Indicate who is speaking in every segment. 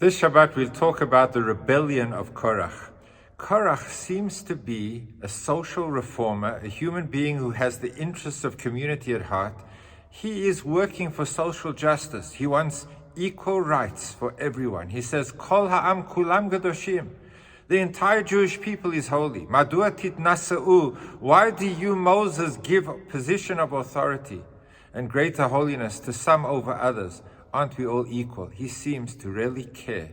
Speaker 1: This Shabbat we'll talk about the rebellion of Korach. Korach seems to be a social reformer, a human being who has the interests of community at heart. He is working for social justice. He wants equal rights for everyone. He says, Kol ha'am kulam gadoshim. The entire Jewish people is holy. Madua titnasa'u. Why do you, Moses, give a position of authority and greater holiness to some over others? Aren't we all equal? He seems to really care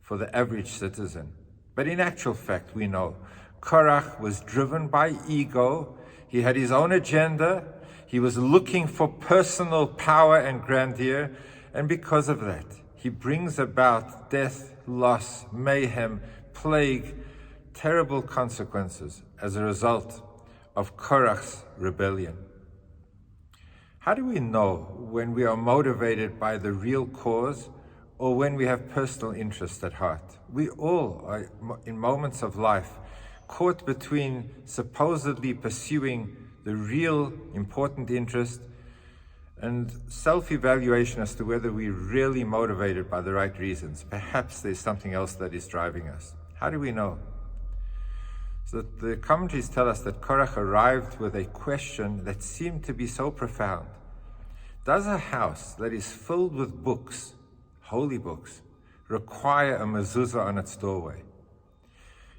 Speaker 1: for the average citizen. But in actual fact, we know Korach was driven by ego. He had his own agenda. He was looking for personal power and grandeur. And because of that, he brings about death, loss, mayhem, plague, terrible consequences as a result of Korach's rebellion. How do we know when we are motivated by the real cause or when we have personal interest at heart? We all are, in moments of life, caught between supposedly pursuing the real important interest and self-evaluation as to whether we're really motivated by the right reasons. Perhaps there's something else that is driving us. How do we know? So the commentaries tell us that Korach arrived with a question that seemed to be so profound. Does a house that is filled with books, holy books, require a mezuzah on its doorway?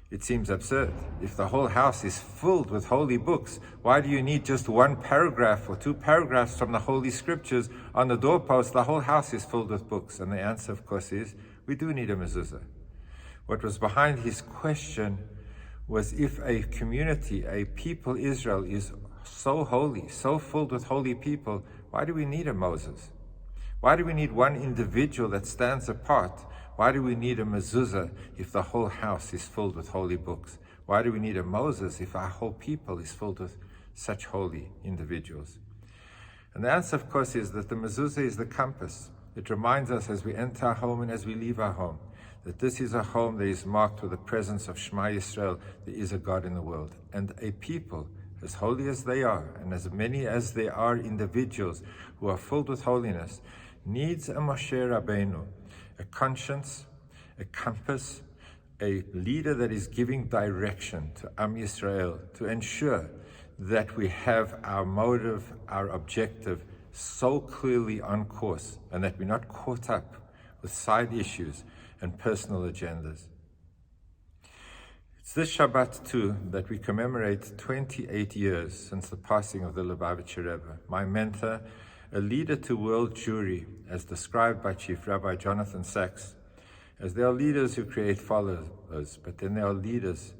Speaker 1: It seems absurd. If the whole house is filled with holy books, why do you need just one paragraph or two paragraphs from the Holy Scriptures on the doorpost? The whole house is filled with books. And the answer, of course, is we do need a mezuzah. What was behind his question was if a community, a people, Israel, is so holy, so filled with holy people, why do we need a Moses? Why do we need one individual that stands apart? Why do we need a mezuzah if the whole house is filled with holy books? Why do we need a Moses if our whole people is filled with such holy individuals? And the answer, of course, is that the mezuzah is the compass. It reminds us as we enter our home and as we leave our home that this is a home that is marked with the presence of Shema Yisrael. There is a God in the world. And a people, as holy as they are, and as many as there are individuals who are filled with holiness, needs a Moshe Rabbeinu, a conscience, a compass, a leader that is giving direction to Am Yisrael to ensure that we have our motive, our objective so clearly on course and that we're not caught up with side issues and personal agendas. It's this Shabbat too that we commemorate 28 years since the passing of the Lubavitcher Rebbe, my mentor, a leader to world Jewry, as described by Chief Rabbi Jonathan Sachs, as there are leaders who create followers, but then there are leaders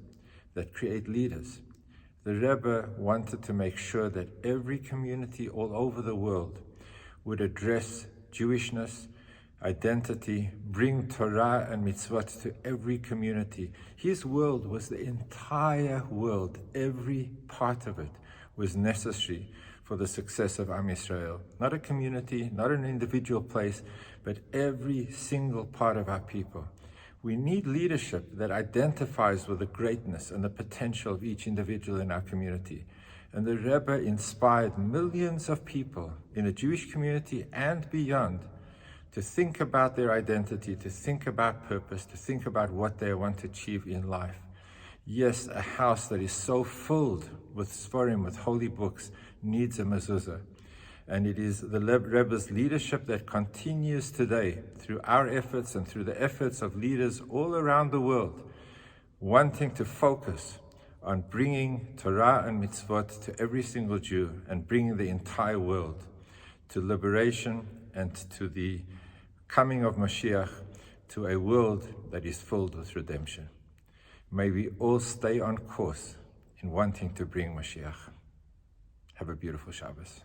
Speaker 1: that create leaders. The Rebbe wanted to make sure that every community all over the world would address Jewishness, identity, bring Torah and mitzvot to every community. His world was the entire world. Every part of it was necessary for the success of Am Yisrael. Not a community, not an individual place, but every single part of our people. We need leadership that identifies with the greatness and the potential of each individual in our community. And the Rebbe inspired millions of people in the Jewish community and beyond to think about their identity, to think about purpose, to think about what they want to achieve in life. Yes, a house that is so filled with Sforim, with holy books, needs a mezuzah. And it is the Rebbe's leadership that continues today through our efforts and through the efforts of leaders all around the world, wanting to focus on bringing Torah and mitzvot to every single Jew and bringing the entire world to liberation and to the coming of Mashiach, to a world that is filled with redemption. May we all stay on course in wanting to bring Mashiach. Have a beautiful Shabbos.